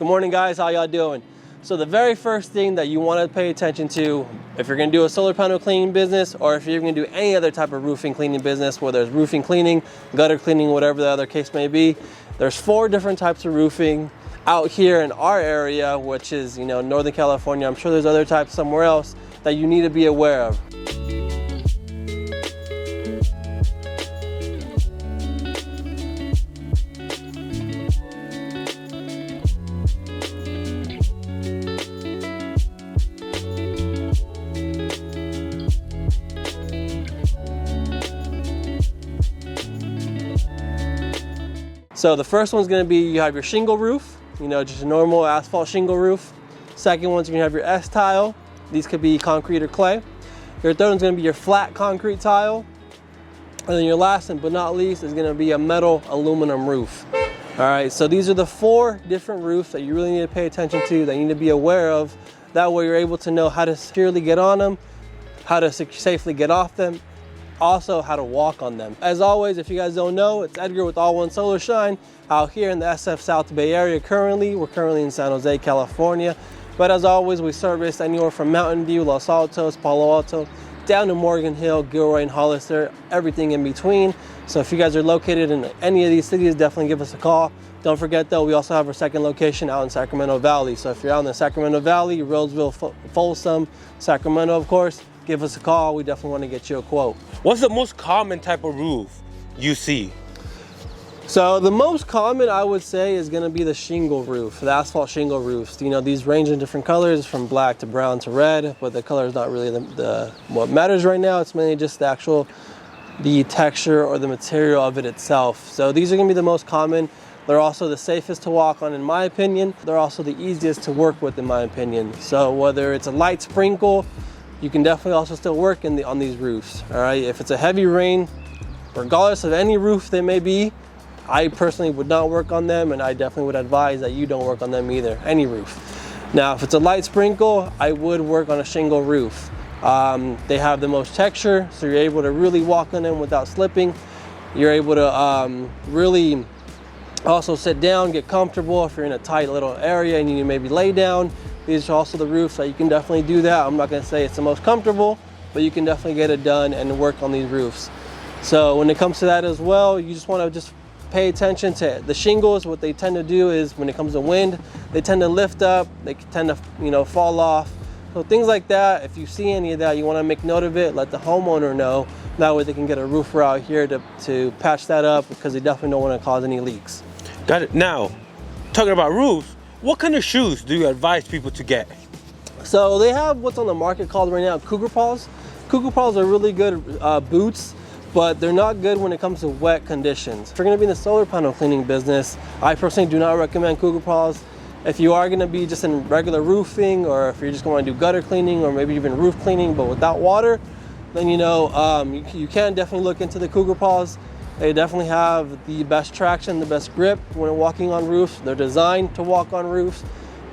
Good morning, guys. How y'all doing? So the very first thing that you want to pay attention to if you're going to do a solar panel cleaning business, or if you're going to do any other type of roofing cleaning business, whether it's roofing cleaning, gutter cleaning, whatever the other case may be, there's 4 different types of roofing out here in our area, which is, Northern California. I'm sure there's other types somewhere else that you need to be aware of. So the first one's going to be, you have your shingle roof, just a normal asphalt shingle roof. Second one's going to have your S-tile. These could be concrete or clay. Your third one's going to be your flat concrete tile. And then your last but not least is going to be a metal aluminum roof. All right, so these are the 4 different roofs that you really need to pay attention to, that you need to be aware of. That way you're able to know how to securely get on them, how to safely get off them, also how to walk on them. As always, if you guys don't know, it's Edgar with All One Solar Shine out here in the SF South Bay Area currently. We're currently in San Jose, California. But as always, we service anywhere from Mountain View, Los Altos, Palo Alto, down to Morgan Hill, Gilroy, and Hollister, everything in between. So if you guys are located in any of these cities, definitely give us a call. Don't forget though, we also have our second location out in Sacramento Valley. So if you're out in the Sacramento Valley, Roseville, Folsom, Sacramento, of course, give us a call. We definitely want to get you a quote. What's the most common type of roof you see? So the most common, I would say, is going to be the shingle roof, the asphalt shingle roofs. These range in different colors from black to brown to red, but the color is not really what matters right now. It's mainly just the texture or the material of it itself. So these are going to be the most common. They're also the safest to walk on, in my opinion. They're also the easiest to work with, in my opinion. So whether it's a light sprinkle, you can definitely also still work on these roofs. All right, if it's a heavy rain, regardless of any roof they may be, I personally would not work on them, and I definitely would advise that you don't work on them either, any roof. Now, if it's a light sprinkle, I would work on a shingle roof. They have the most texture, so you're able to really walk on them without slipping. You're able to really also sit down, get comfortable if you're in a tight little area and you maybe lay down. These are also the roofs that you can definitely do that. I'm not going to say it's the most comfortable, but you can definitely get it done and work on these roofs. So when it comes to that as well, you just want to just pay attention to the shingles. What they tend to do is when it comes to wind, they tend to lift up, they tend to fall off. So things like that, if you see any of that, you want to make note of it, let the homeowner know. That way they can get a roofer out here to patch that up, because they definitely don't want to cause any leaks. Got it. Now, talking about roofs, what kind of shoes do you advise people to get? So they have what's on the market called right now cougar paws. Cougar paws are really good boots, but they're not good when it comes to wet conditions. If you're going to be in the solar panel cleaning business, I personally do not recommend cougar paws. If you are going to be just in regular roofing, or if you're just going to do gutter cleaning, or maybe even roof cleaning but without water, then you can definitely look into the cougar paws. They definitely have the best traction, the best grip when walking on roofs. They're designed to walk on roofs.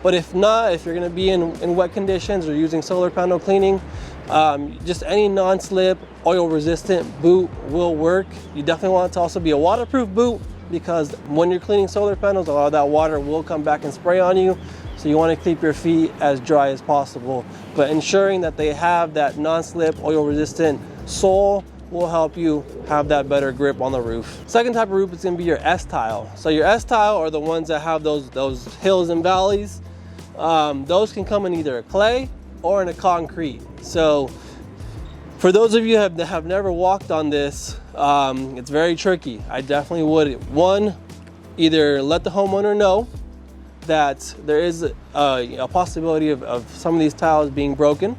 But if not, if you're going to be in wet conditions or using solar panel cleaning, just any non-slip, oil-resistant boot will work. You definitely want it to also be a waterproof boot, because when you're cleaning solar panels, a lot of that water will come back and spray on you. So you want to keep your feet as dry as possible. But ensuring that they have that non-slip, oil-resistant sole will help you have that better grip on the roof. Second type of roof is going to be your S-tile. So your S-tile are the ones that have those hills and valleys. Those can come in either a clay or in a concrete. So for those of you that have never walked on this, it's very tricky. I definitely would, either let the homeowner know that there is a possibility of some of these tiles being broken.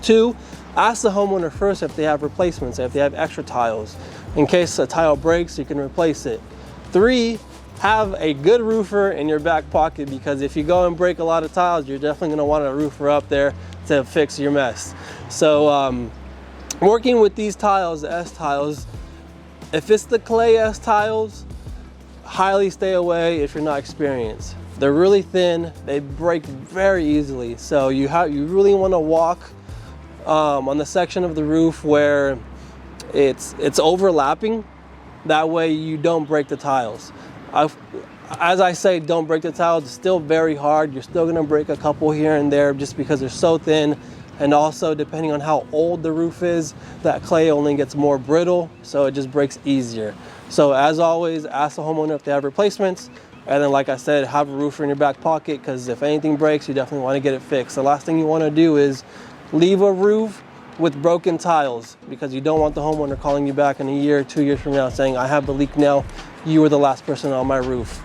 2, ask the homeowner first if they have replacements, if they have extra tiles. In case a tile breaks, you can replace it. 3, have a good roofer in your back pocket, because if you go and break a lot of tiles, you're definitely going to want a roofer up there to fix your mess. So working with these tiles, the S-tiles, if it's the clay S-tiles, highly stay away if you're not experienced. They're really thin, they break very easily. So you really want to walk on the section of the roof where it's overlapping. That way you don't break the tiles. As I say, don't break the tiles. It's still very hard. You're still gonna break a couple here and there just because they're so thin. And also, depending on how old the roof is, that clay only gets more brittle, so it just breaks easier. So as always, ask the homeowner if they have replacements. And then, like I said, have a roofer in your back pocket, because if anything breaks, you definitely want to get it fixed. The last thing you want to do is leave a roof with broken tiles, because you don't want the homeowner calling you back in a year or 2 years from now saying, I have a leak now, you were the last person on my roof.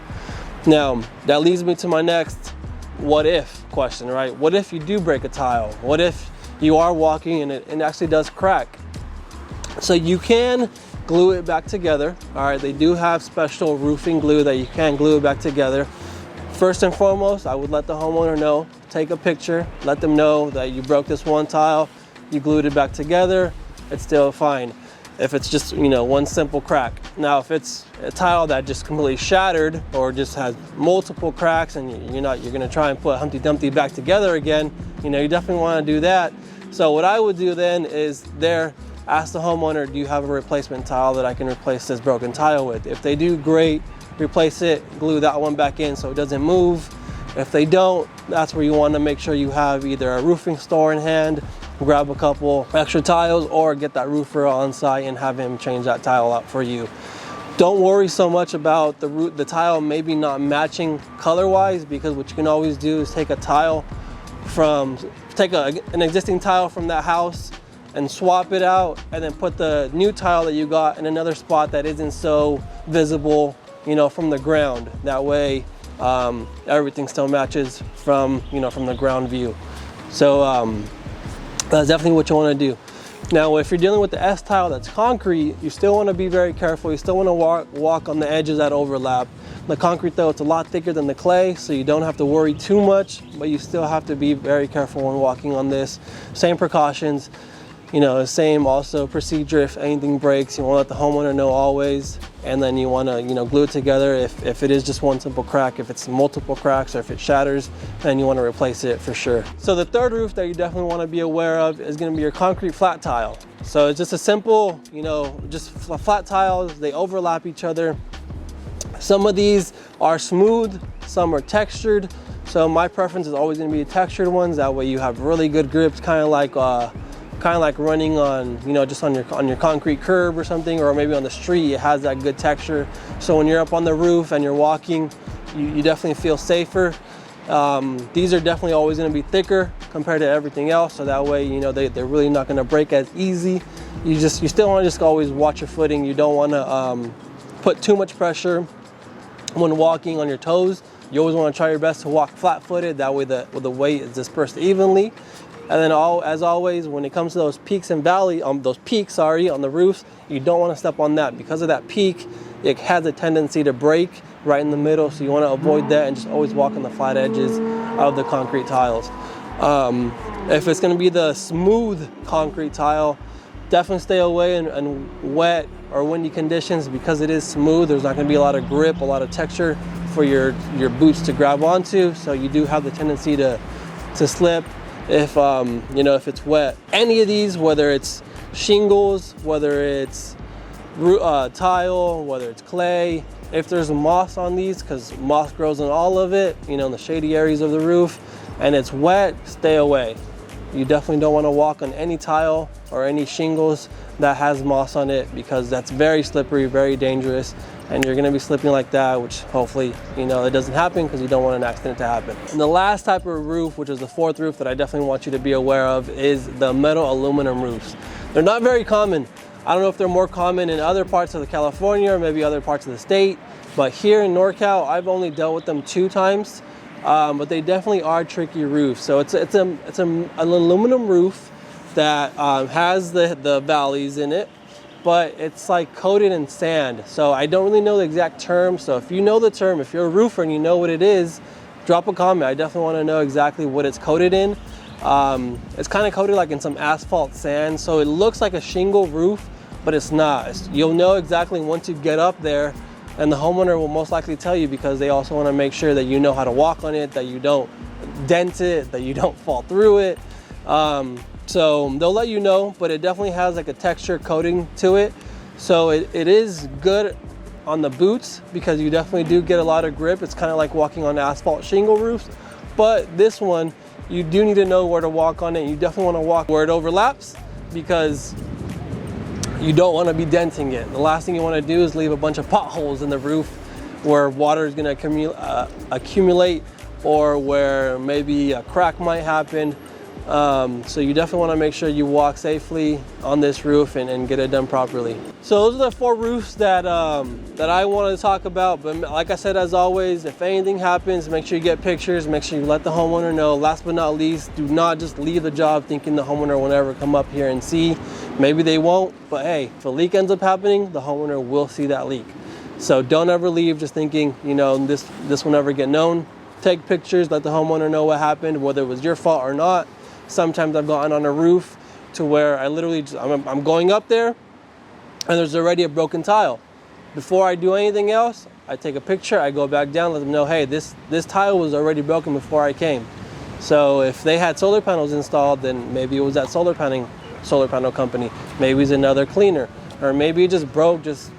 Now, that leads me to my next what if question, right? What if you do break a tile? What if you are walking and it actually does crack? So you can glue it back together. All right, they do have special roofing glue that you can glue it back together. First and foremost, I would let the homeowner know, take a picture, let them know that you broke this one tile, you glued it back together, it's still fine. If it's just, you know, one simple crack. Now, if it's a tile that just completely shattered or just has multiple cracks and you're gonna try and put Humpty Dumpty back together again, you know, you definitely wanna do that. So what I would do then is ask the homeowner, do you have a replacement tile that I can replace this broken tile with? If they do, great, replace it, glue that one back in so it doesn't move. If they don't, that's where you wanna make sure you have either a roofing store in hand, grab a couple extra tiles, or get that roofer on site and have him change that tile out for you. Don't worry so much about the tile maybe not matching color-wise, because what you can always do is take an existing tile from that house and swap it out, and then put the new tile that you got in another spot that isn't so visible, you know, from the ground. That way, everything still matches from the ground view. So that's definitely what you want to do. Now, if you're dealing with the S tile that's concrete, you still want to be very careful. You still want to walk on the edges that overlap. The concrete, though, it's a lot thicker than the clay, so you don't have to worry too much, but you still have to be very careful when walking on this. Same precautions, you know, same also procedure. If anything breaks, you want to let the homeowner know always, and then you want to, you know, glue it together. If it is just one simple crack, if it's multiple cracks, or if it shatters, then you want to replace it for sure. So the third roof that you definitely want to be aware of is going to be your concrete flat tile. So it's just a simple, you know, just flat tiles. They overlap each other. Some of these are smooth, some are textured. So my preference is always going to be textured ones. That way you have really good grips, kind of like running on, you know, just on your concrete curb or something, or maybe on the street. It has that good texture. So when you're up on the roof and you're walking, you definitely feel safer. These are definitely always going to be thicker compared to everything else. So that way, you know, they're really not going to break as easy. You still want to just always watch your footing. You don't want to put too much pressure when walking on your toes. You always want to try your best to walk flat-footed. That way the weight is dispersed evenly. And then as always, when it comes to those peaks and valleys, on the roofs, you don't want to step on that. Because of that peak, it has a tendency to break right in the middle. So you want to avoid that and just always walk on the flat edges of the concrete tiles. If it's going to be the smooth concrete tile, definitely stay away in wet or windy conditions, because it is smooth. There's not going to be a lot of grip, a lot of texture for your boots to grab onto. So you do have the tendency to slip if you know, if it's wet. Any of these, whether it's shingles, whether it's tile, whether it's clay, if there's moss on these, because moss grows on all of it, you know, in the shady areas of the roof, and it's wet, stay away. You definitely don't want to walk on any tile or any shingles that has moss on it, because that's very slippery, very dangerous, and you're going to be slipping like that, which hopefully, you know, it doesn't happen, because you don't want an accident to happen. And the last type of roof, which is the fourth roof that I definitely want you to be aware of, is the metal aluminum roofs. They're not very common. I don't know if they're more common in other parts of California or maybe other parts of the state, but here in NorCal, I've only dealt with them 2 times. But they definitely are tricky roofs. So it's an aluminum roof that has the valleys in it, but it's like coated in sand. So I don't really know the exact term. So if you know the term, if you're a roofer and you know what it is, drop a comment. I definitely want to know exactly what it's coated in. It's kind of coated like in some asphalt sand. So it looks like a shingle roof, but it's not. You'll know exactly once you get up there, and the homeowner will most likely tell you, because they also want to make sure that you know how to walk on it, that you don't dent it, that you don't fall through it. So they'll let you know, but it definitely has like a texture coating to it. So it is good on the boots because you definitely do get a lot of grip. It's kind of like walking on asphalt shingle roofs. But this one, you do need to know where to walk on it. You definitely want to walk where it overlaps because you don't want to be denting it. The last thing you want to do is leave a bunch of potholes in the roof where water is going to accumulate, or where maybe a crack might happen. So you definitely want to make sure you walk safely on this roof and get it done properly. So those are the 4 roofs that I wanted to talk about. But like I said, as always, if anything happens, make sure you get pictures, make sure you let the homeowner know. Last but not least, do not just leave the job thinking the homeowner will never come up here and see. Maybe they won't, but hey, if a leak ends up happening, the homeowner will see that leak. So don't ever leave just thinking, you know, this will never get known. Take pictures, let the homeowner know what happened, whether it was your fault or not. Sometimes I've gotten on a roof to where I literally I'm going up there and there's already a broken tile. Before I do anything else, I take a picture, I go back down, let them know, hey, this tile was already broken before I came. So if they had solar panels installed, then maybe it was that solar panel company. Maybe it's another cleaner, or maybe it just broke just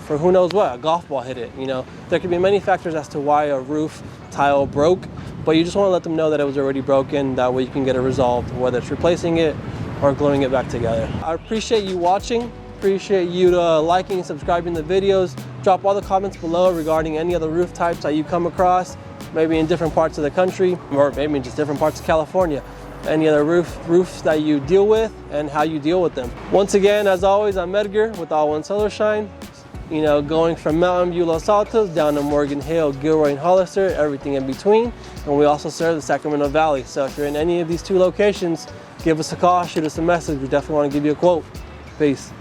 for who knows what, a golf ball hit it. You know, there could be many factors as to why a roof tile broke, but you just want to let them know that it was already broken. That way you can get it resolved, whether it's replacing it or gluing it back together. I appreciate you watching. Appreciate you liking and subscribing to the videos. Drop all the comments below regarding any other roof types that you come across, maybe in different parts of the country, or maybe in just different parts of California. Any other roofs that you deal with and how you deal with them. Once again, as always, I'm Edgar with All One Solar Shine. You know, going from Mountain View, Los Altos, down to Morgan Hill, Gilroy, and Hollister, everything in between. And we also serve the Sacramento Valley. So if you're in any of these 2 locations, give us a call, shoot us a message. We definitely want to give you a quote. Peace.